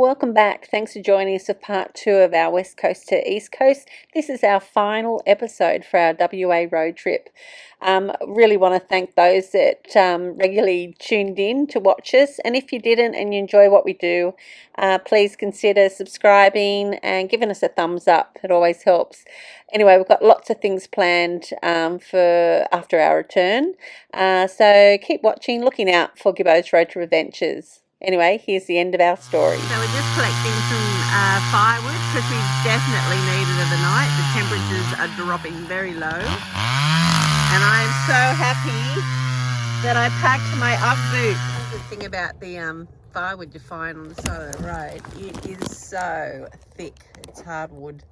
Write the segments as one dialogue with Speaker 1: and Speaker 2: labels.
Speaker 1: welcome back. Thanks for joining us for part 2 of our West Coast to East Coast. This is our final episode for our WA road trip. Really want to thank those that regularly tuned in to watch us. And if you didn't and you enjoy what we do, please consider subscribing and giving us a thumbs up. It always helps. Anyway, we've got lots of things planned for after our return. So keep watching, looking out for Gibbo's Road Trip Adventures. Anyway, here's the end of our story.
Speaker 2: So we're just collecting some firewood because we definitely need it overnight. The temperatures are dropping very low. And I am so happy that I packed my Ugg boots. That's the thing about the firewood you find on the side of the road. It is so thick. It's hardwood.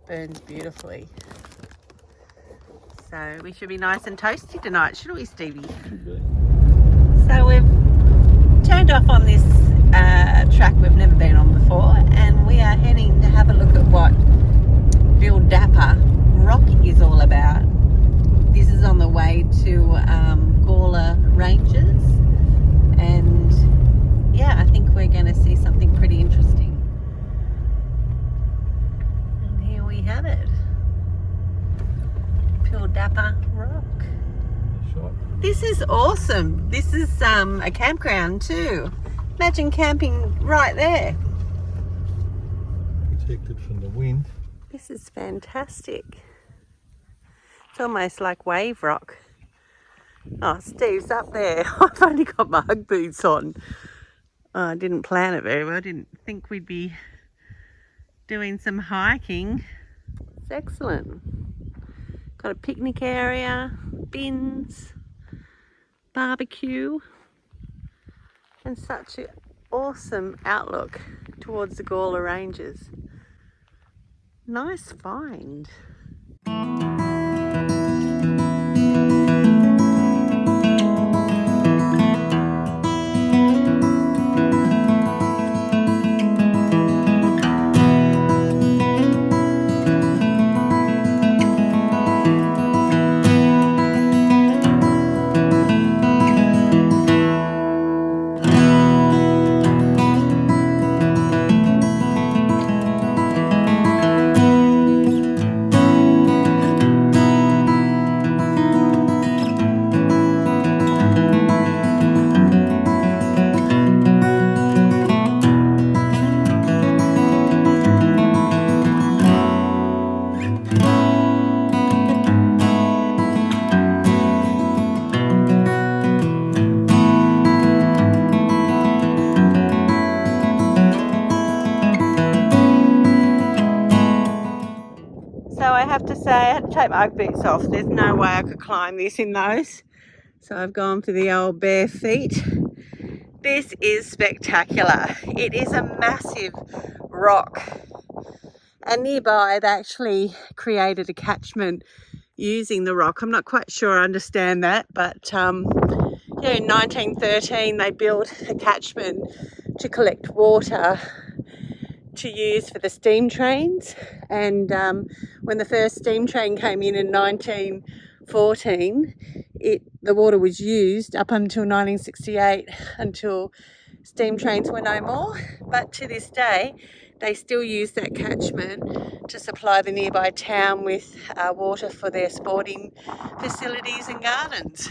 Speaker 2: Burns beautifully. So we should be nice and toasty tonight, shouldn't we, Stevie? So we've turned off on this track we've never been on before, and we are heading to have a look at what Pildappa rock is all about. This is on the way to Gourmet ranges, and yeah, I think we're going to see something pretty interesting. And here we have it, Pildappa rock. This is awesome. This is a campground too. Imagine camping right there.
Speaker 3: Protected from the wind.
Speaker 2: This is fantastic. It's almost like wave rock. Oh, Steve's up there. I've only got my Ugg boots on. Oh, I didn't plan it very well. I didn't think we'd be doing some hiking. It's excellent. Got a picnic area, bins, barbecue, and such an awesome outlook towards the Gourmet ranges. Nice find. So I have to say, I had to take my Ugg boots off. There's no way I could climb this in those. So I've gone for the old bare feet. This is spectacular. It is a massive rock. And nearby they actually created a catchment using the rock. I'm not quite sure I understand that, but yeah, in 1913 they built a catchment to collect water to use for the steam trains, and when the first steam train came in 1914, the water was used up until 1968, until steam trains were no more. But to this day they still use that catchment to supply the nearby town with water for their sporting facilities and gardens.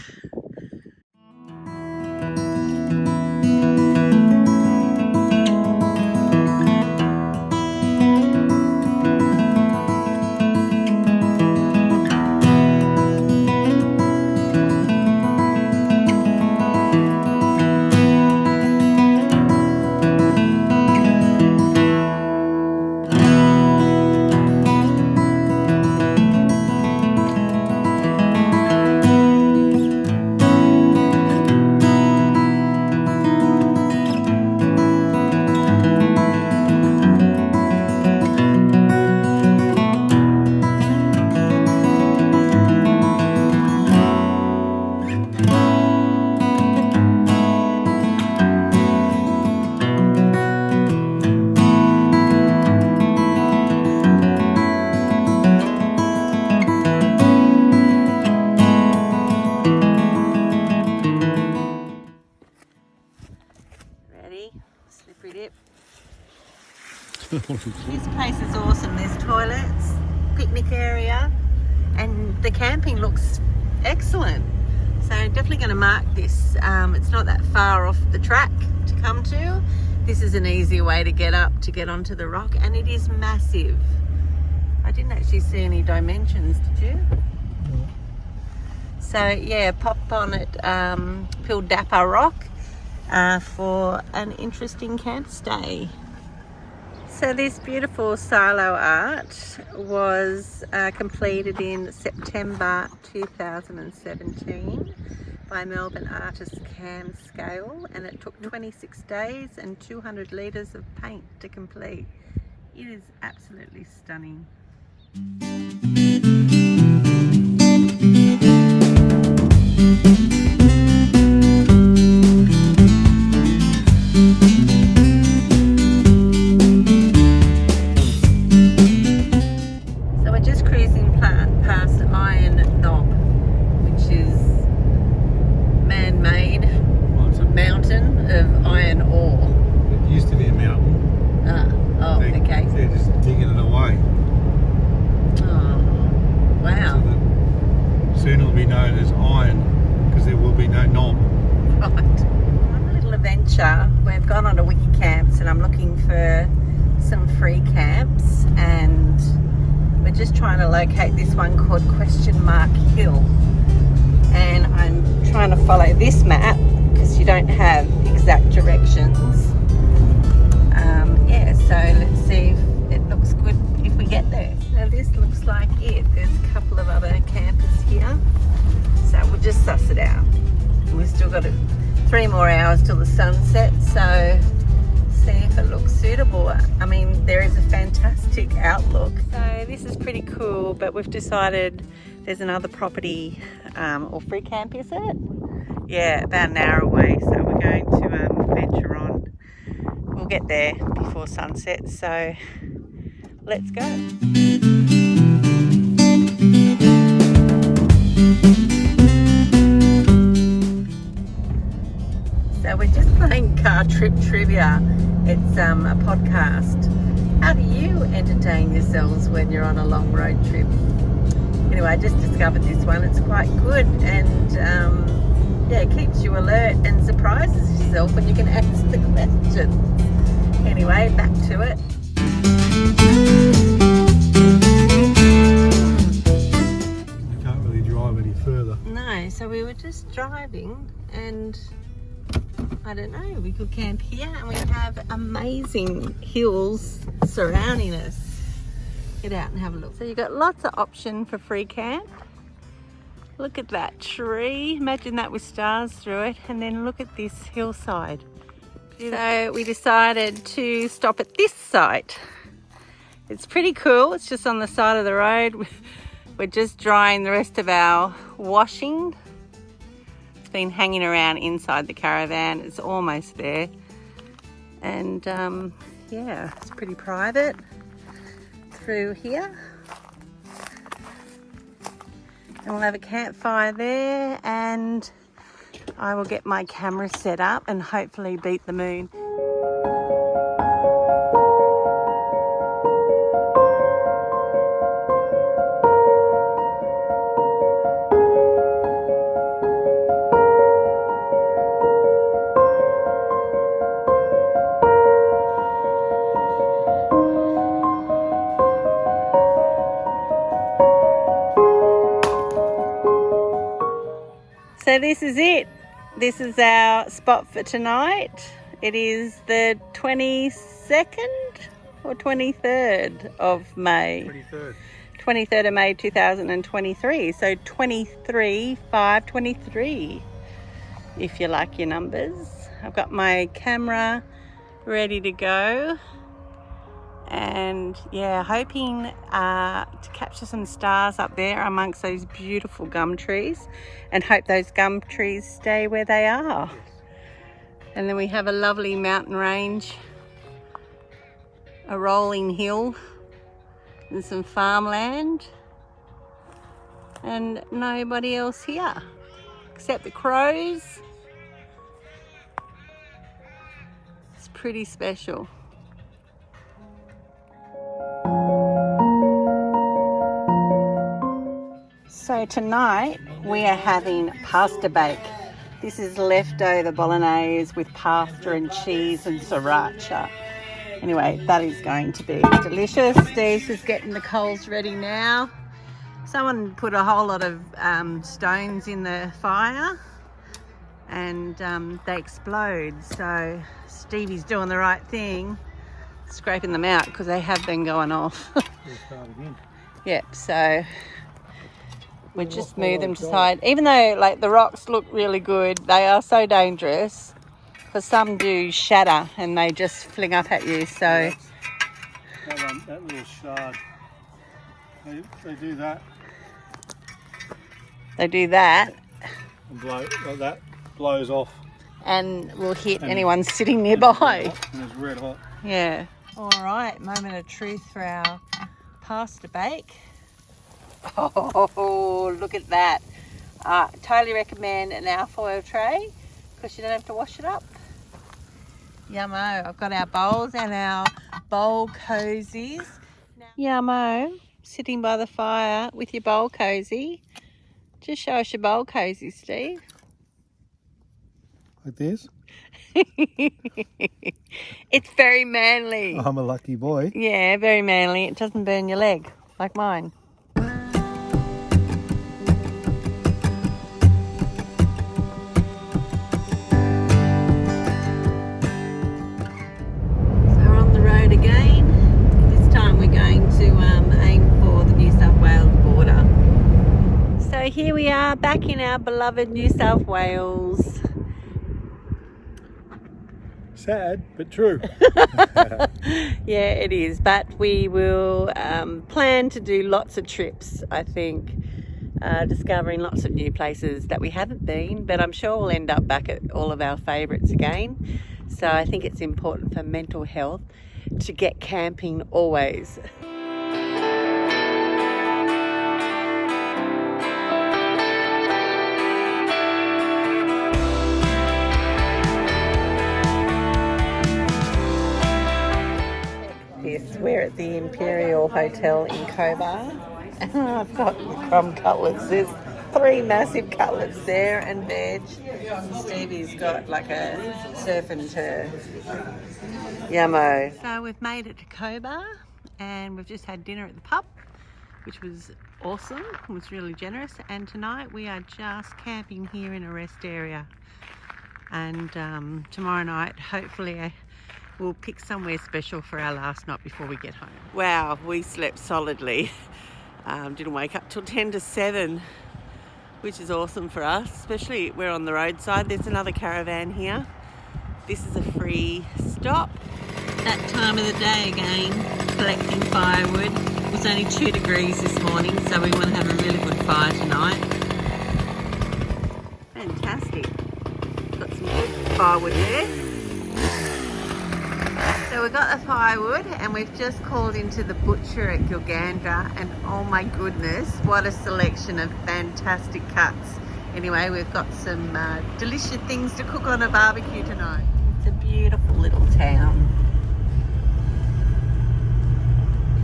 Speaker 2: This place is awesome. There's toilets, picnic area, and the camping looks excellent. So definitely going to mark this. It's not that far off the track to come to. This is an easier way to get up, to get onto the rock, and it is massive. I didn't actually see any dimensions, did you? No. So yeah, pop on at Pildappa Rock for an interesting camp stay. So this beautiful silo art was completed in September 2017 by Melbourne artist Cam Scale, and it took 26 days and 200 litres of paint to complete. It is absolutely stunning. We've gone on to Wiki Camps and I'm looking for some free camps, and we're just trying to locate this one called Question Mark Hill, and I'm trying to follow this map because you don't have exact directions. Yeah, so let's see if it looks good if we get there. Now this looks like it. There's a couple of other campers here, so we'll just suss it out. We've still got 3 more hours till the sunset, so see if it looks suitable. I mean, there is a fantastic outlook. So this is pretty cool, but we've decided there's another property, or free camp, is it? Yeah, about an hour away, so we're going to venture on. We'll get there before sunset, so let's go. So we're just playing Car Trip Trivia. It's a podcast. How do you entertain yourselves when you're on a long road trip? Anyway, I just discovered this one. It's quite good, and yeah, it keeps you alert and surprises yourself when you can answer the questions. Anyway, back to it.
Speaker 3: You can't really drive any further.
Speaker 2: No, so we were just driving, and I don't know, we could camp here, and we have amazing hills surrounding us. Get out and have a look. So you've got lots of option for free camp. Look at that tree. Imagine that with stars through it. And then look at this hillside. So we decided to stop at this site. It's pretty cool. It's just on the side of the road. We're just drying the rest of our washing. It's been hanging around inside the caravan. It's almost there. And yeah, it's pretty private through here. And we'll have a campfire there, and I will get my camera set up and hopefully beat the moon. So this is it. This is our spot for tonight. It is the 22nd or 23rd of May. 23rd of May 2023. So 23/5/23 if you like your numbers. I've got my camera ready to go. And yeah, hoping to capture some stars up there amongst those beautiful gum trees, and hope those gum trees stay where they are. And then we have a lovely mountain range, a rolling hill, and some farmland, and nobody else here except the crows. It's pretty special. tonight we are having pasta bake. This is leftover bolognese with pasta and cheese and sriracha. Anyway, that is going to be delicious. Steve's just getting the coals ready now. Someone put a whole lot of stones in the fire and they explode. So Stevie's doing the right thing, scraping them out because they have been going off. Yep, so we just move them to the side. Even though like the rocks look really good, they are so dangerous because some do shatter and they just fling up at you. So
Speaker 3: that little shard, they do that.
Speaker 2: They do that.
Speaker 3: And blow like that, blows off.
Speaker 2: And will hit anyone sitting nearby.
Speaker 3: And it's red hot.
Speaker 2: Yeah. All right, moment of truth for our pasta bake. Oh, look at that. Totally recommend an alfoil tray because you don't have to wash it up. Yummo. I've got our bowls and our bowl cozies. Yummo. Sitting by the fire with your bowl cozy. Just show us your bowl cozy, Steve.
Speaker 3: Like this?
Speaker 2: It's very manly.
Speaker 3: I'm a lucky boy.
Speaker 2: Yeah, very manly. It doesn't burn your leg like mine. So we're on the road again. This time we're going to aim for the New South Wales border. So here we are back in our beloved New South Wales.
Speaker 3: Sad, but true.
Speaker 2: Yeah, it is. But we will plan to do lots of trips, I think, discovering lots of new places that we haven't been. But I'm sure we'll end up back at all of our favourites again. So I think it's important for mental health to get camping always. We're at the Imperial Hotel in Cobar. I've got crumb cutlets. There's 3 massive cutlets there and veg. Stevie's got like a surf and turf. Yummo. So we've made it to Cobar and we've just had dinner at the pub, which was awesome. It was really generous. And tonight we are just camping here in a rest area. And tomorrow night, hopefully, we'll pick somewhere special for our last night before we get home. Wow, we slept solidly. Didn't wake up till 10 to 7, which is awesome for us, especially we're on the roadside. There's another caravan here. This is a free stop. That time of the day again, collecting firewood. It was only 2 degrees this morning, so we want to have a really good fire tonight. Fantastic. Got some good firewood there. So we've got the firewood and we've just called into the butcher at Gilgandra, and oh my goodness, what a selection of fantastic cuts. Anyway, we've got some delicious things to cook on a barbecue tonight. It's a beautiful little town.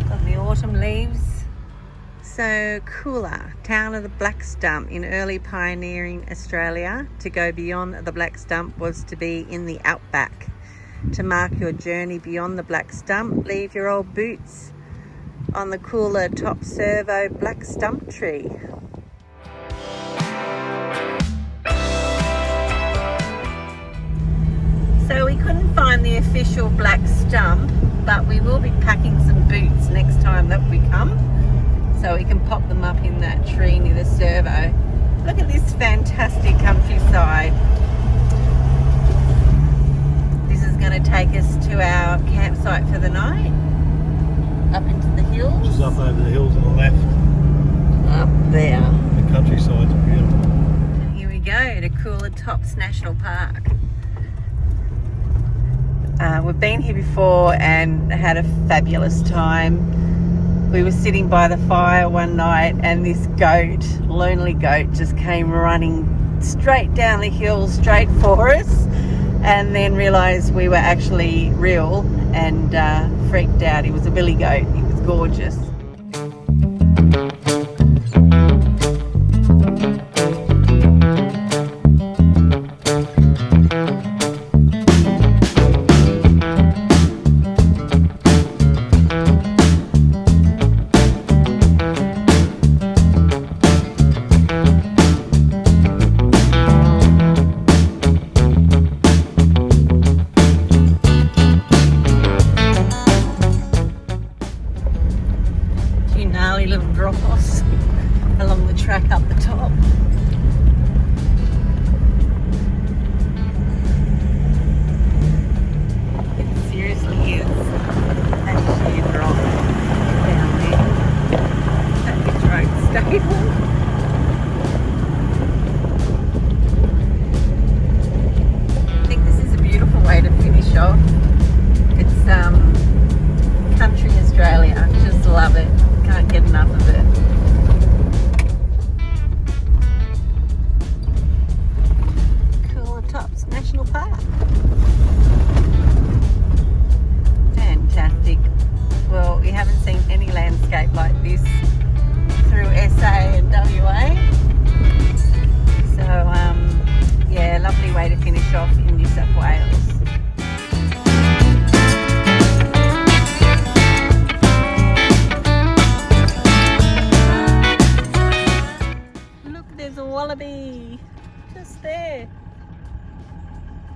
Speaker 2: Got the autumn leaves. So Coolah, town of the Black Stump in early pioneering Australia. To go beyond the Black Stump was to be in the outback. To mark your journey beyond the Black Stump, leave your old boots on the Coolah top servo Black Stump tree. So we couldn't find the official Black Stump, but we will be packing some boots next time that we come, so we can pop them up in that tree near the servo. Look at this fantastic countryside. Going to take us to our campsite for the night, up into the hills.
Speaker 3: Just up over the hills on the left.
Speaker 2: Up there.
Speaker 3: The countryside's beautiful.
Speaker 2: And here we go to Coolah Tops National Park. We've been here before and had a fabulous time. We were sitting by the fire one night and this goat, lonely goat, just came running straight down the hill, straight for us. And then realised we were actually real and freaked out. He was a billy goat. He was gorgeous.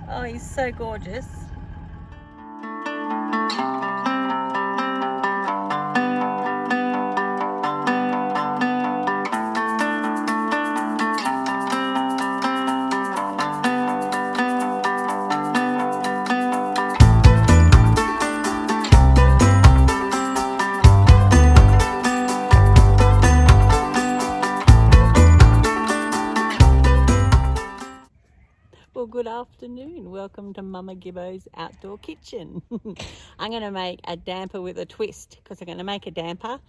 Speaker 2: Oh, he's so gorgeous. Well, good afternoon. Welcome to Mama Gibbo's outdoor kitchen. I'm going to make a damper with a twist because I'm going to make a damper.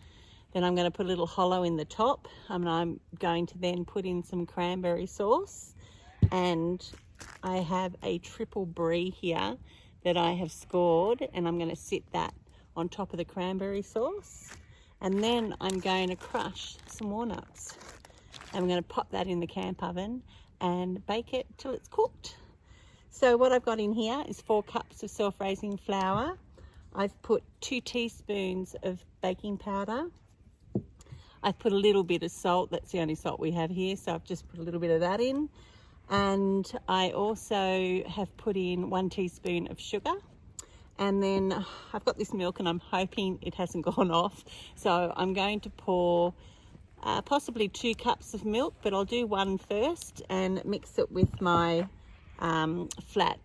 Speaker 2: Then I'm going to put a little hollow in the top. And I'm going to then put in some cranberry sauce. And I have a triple brie here that I have scored. And I'm going to sit that on top of the cranberry sauce. And then I'm going to crush some walnuts. I'm going to pop that in the camp oven and bake it till it's cooked. So what I've got in here is 4 cups of self-raising flour. I've put 2 teaspoons of baking powder. I've put a little bit of salt. That's the only salt we have here, so I've just put a little bit of that in. And I also have put in 1 teaspoon of sugar. And then I've got this milk and I'm hoping it hasn't gone off. So I'm going to pour possibly 2 cups of milk, but I'll do 1 first and mix it with my flat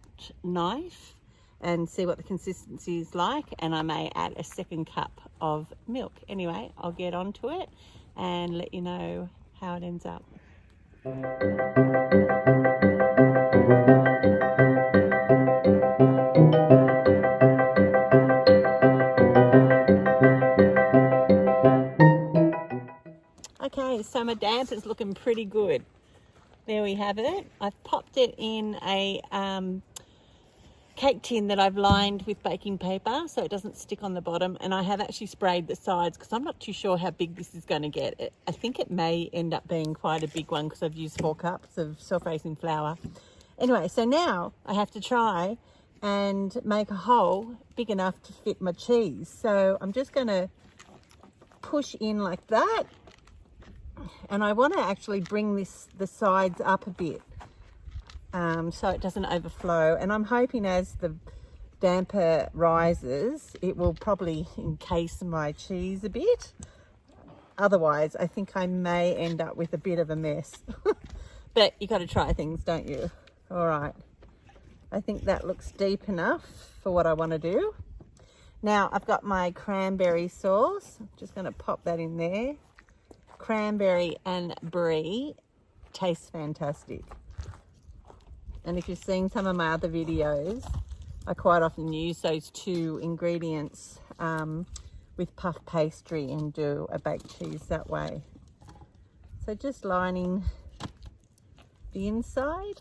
Speaker 2: knife and see what the consistency is like, and I may add a 2nd cup of milk. Anyway, I'll get onto it and let you know how it ends up. Okay, so my damper's looking pretty good. There we have it. I've popped it in a cake tin that I've lined with baking paper so it doesn't stick on the bottom, and I have actually sprayed the sides because I'm not too sure how big this is going to get. I think it may end up being quite a big one because I've used 4 cups of self-raising flour. Anyway, so now I have to try and make a hole big enough to fit my cheese. So I'm just going to push in like that. And I want to actually bring the sides up a bit so it doesn't overflow. And I'm hoping as the damper rises, it will probably encase my cheese a bit. Otherwise, I think I may end up with a bit of a mess. But you got to try things, don't you? All right. I think that looks deep enough for what I want to do. Now I've got my cranberry sauce. I'm just going to pop that in there. Cranberry and brie tastes fantastic. And if you've seen some of my other videos, I quite often use those 2 ingredients with puff pastry and do a baked cheese that way. So just lining the inside.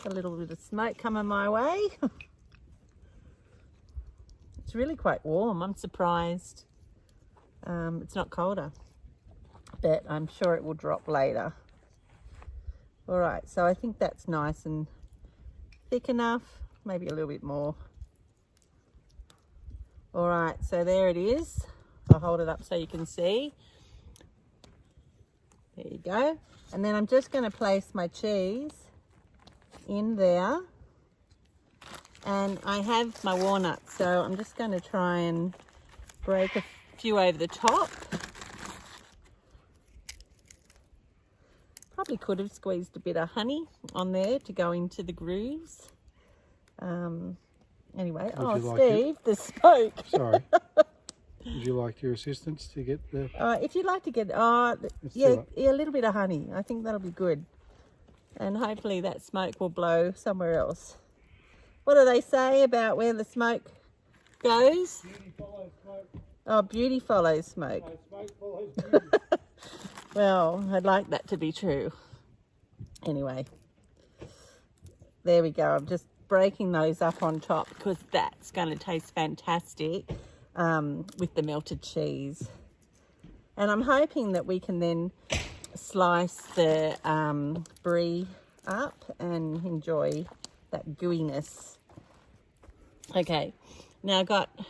Speaker 2: A little bit of smoke coming my way. It's really quite warm. I'm surprised it's not colder, but I'm sure it will drop later. All right, so I think that's nice and thick enough, maybe a little bit more. All right, so there it is. I'll hold it up so you can see. There you go. And then I'm just going to place my cheese in there. And I have my walnuts, so I'm just going to try and break a few over the top. Probably could have squeezed a bit of honey on there to go into the grooves. Anyway, Steve, the smoke.
Speaker 3: Sorry. Would you like your assistance to get the...
Speaker 2: If you'd like to get, a little bit of honey. I think that'll be good. And hopefully that smoke will blow somewhere else. What do they say about where the smoke goes?
Speaker 3: Beauty follows smoke.
Speaker 2: Oh, beauty follows smoke.
Speaker 3: No, smoke follows beauty.
Speaker 2: Well, I'd like that to be true. Anyway, there we go. I'm just breaking those up on top because that's going to taste fantastic with the melted cheese. And I'm hoping that we can then slice the brie up and enjoy that gooiness. Okay, now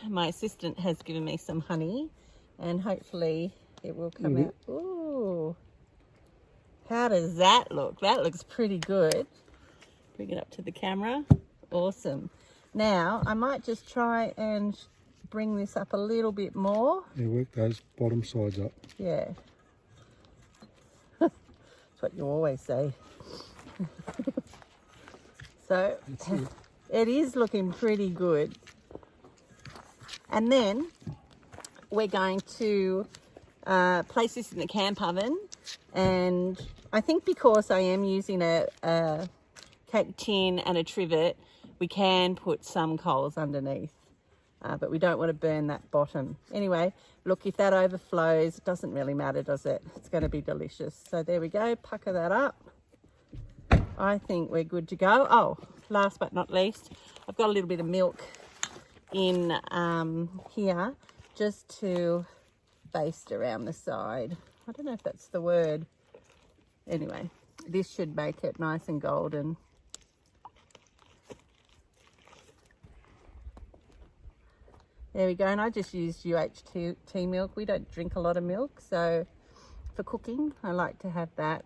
Speaker 2: my assistant has given me some honey and hopefully it will come out. Ooh, how does that look? That looks pretty good. Bring it up to the camera. Awesome. Now, I might just try and bring this up a little bit more.
Speaker 3: Yeah, work those bottom sides up.
Speaker 2: Yeah. That's what you always say. So, it is looking pretty good. And then, we're going to place this in the camp oven. And I think because I am using a cake tin and a trivet, we can put some coals underneath, but we don't want to burn that bottom. Anyway, look, if that overflows, it doesn't really matter, does it? It's going to be delicious. So there we go, pucker that up. I think we're good to go. Oh, last but not least, I've got a little bit of milk in here just to baste around the side. I don't know if that's the word. Anyway, this should make it nice and golden. There we go, and I just used UHT milk. We don't drink a lot of milk, so for cooking, I like to have that.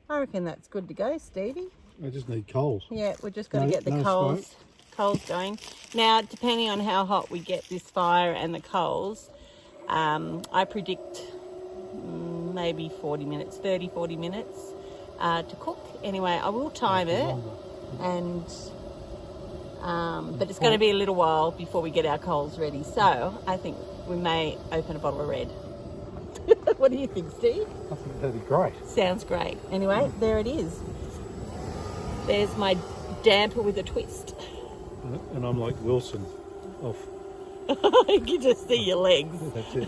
Speaker 2: I reckon that's good to go, Stevie.
Speaker 3: I just need coals.
Speaker 2: Yeah, we're just going to get the coals going. Now, depending on how hot we get this fire and the coals, I predict maybe 40 minutes, 30, 40 minutes to cook. Anyway, I will time it, and but it's going to be a little while before we get our coals ready. So I think we may open a bottle of red. What do you think, Steve?
Speaker 3: I think that'd be great.
Speaker 2: Sounds great. Anyway, there it is. There's my damper with a twist.
Speaker 3: And I'm like Wilson off.
Speaker 2: You can just see your legs.
Speaker 3: That's it.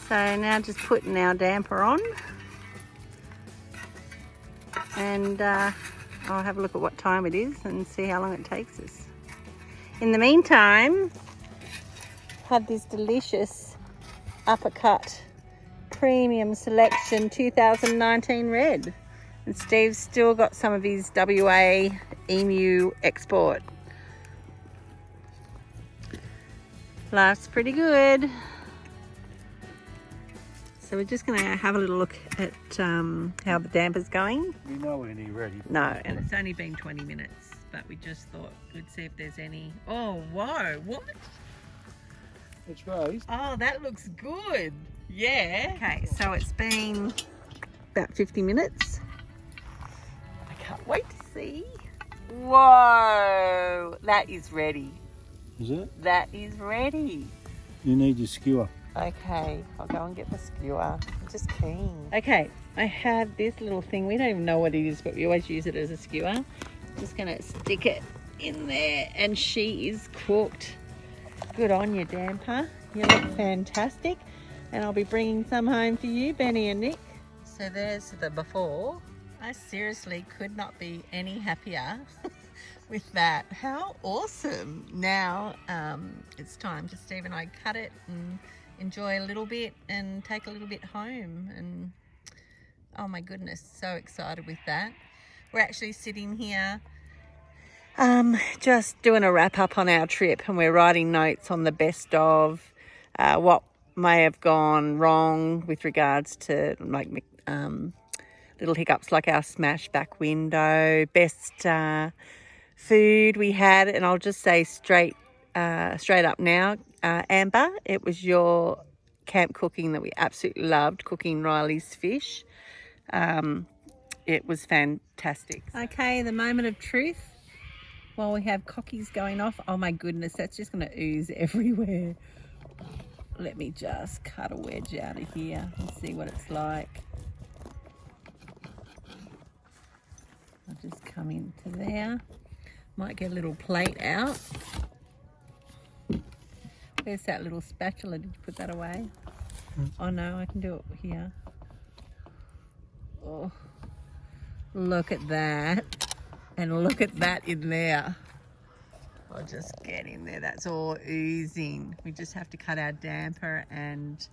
Speaker 2: So now just putting our damper on, and I'll have a look at what time it is and see how long it takes us. In the meantime, had this delicious Uppercut Premium Selection 2019 red, and Steve's still got some of his WA Emu export. Life's pretty good. So we're just going to have a little look at how the damper's going.
Speaker 3: We know we're nearly ready.
Speaker 2: No, and it's only been 20 minutes, but we just thought we'd see if there's any... Oh, whoa, what?
Speaker 3: It's raised.
Speaker 2: Oh, that looks good. Yeah. Okay, so it's been about 50 minutes. I can't wait to see. Whoa, that is ready.
Speaker 3: Is it?
Speaker 2: That is ready.
Speaker 3: You need your skewer.
Speaker 2: Okay, I'll go and get the skewer. I'm just keen. Okay, I have this little thing. We don't even know what it is, but we always use it as a skewer. Just going to stick it in there, and she is cooked. Good on you, Damper. You look fantastic. And I'll be bringing some home for you, Benny and Nick. So there's the before. I seriously could not be any happier with that. How awesome. Now it's time for Steve and I cut it and enjoy a little bit and take a little bit home. And oh my goodness, so excited with that. We're actually sitting here just doing a wrap up on our trip, and we're writing notes on the best of what may have gone wrong with regards to like little hiccups like our smash back window, best food we had. And I'll just say straight up now, Amber, it was your camp cooking that we absolutely loved, cooking Riley's fish. It was fantastic. Okay, the moment of truth. While we have cockies going off, oh my goodness, that's just going to ooze everywhere. Let me just cut a wedge out of here and see what it's like. I'll just come into there. Might get a little plate out. Where's that little spatula? Did you put that away? Oh no, I can do it here. Oh, look at that. And look at that in there. I'll just get in there. That's all oozing. We just have to cut our damper and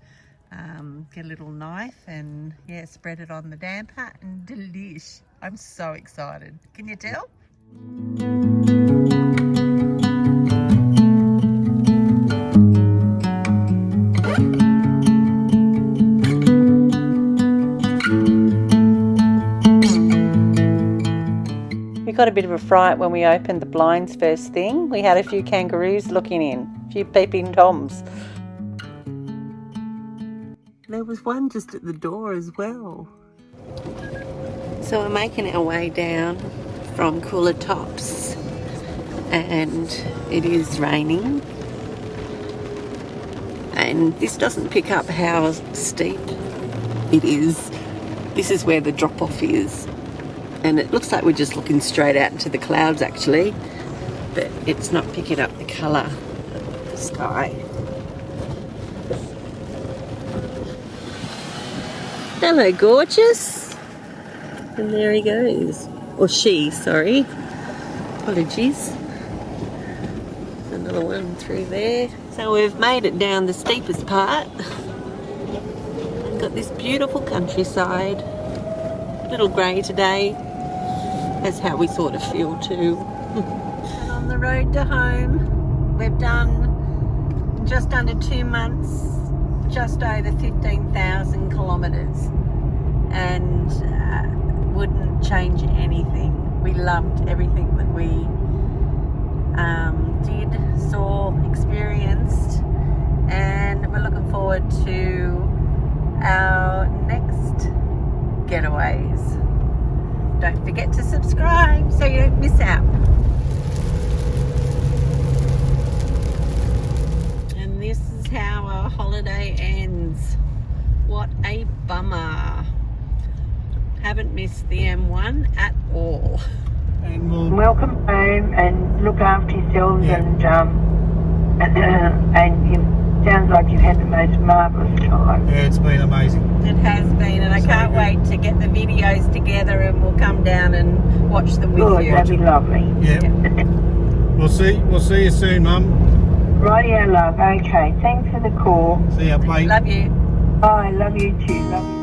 Speaker 2: get a little knife and yeah, spread it on the damper and delish. I'm so excited. Can you tell?
Speaker 1: We got a bit of a fright when we opened the blinds first thing. We had a few kangaroos looking in, a few peeping toms.
Speaker 2: There was one just at the door as well. So we're making our way down from Cooler Tops and it is raining. And this doesn't pick up how steep it is. This is where the drop off is. And it looks like we're just looking straight out into the clouds actually, but it's not picking up the colour of the sky. Hello, gorgeous. And there he goes. Or she, sorry. Apologies. There's another one through there. So we've made it down the steepest part. We've got this beautiful countryside. A little grey today. That's how we sort of feel too. And on the road to home, we've done just under 2 months, just over 15,000 kilometres, and wouldn't change anything. We loved everything that we did, saw, experienced, and we're looking forward to our next getaways. Don't forget to subscribe so you don't miss out. And this is how our holiday ends. What a bummer. Haven't missed the M1 at all.
Speaker 3: And we'll
Speaker 4: Welcome home and look after yourselves and it sounds like you've had the most marvellous time.
Speaker 3: yeah, it's been amazing.
Speaker 2: It has been, and I can't wait to get the videos together and we'll come down and watch them with
Speaker 4: Good,
Speaker 2: you.
Speaker 4: that'd be lovely.
Speaker 3: Yeah. We'll see you soon, Mum.
Speaker 4: Rightio, love. Okay, thanks for the call.
Speaker 3: See ya, bye.
Speaker 2: Love you.
Speaker 4: Bye, love you too. Love you.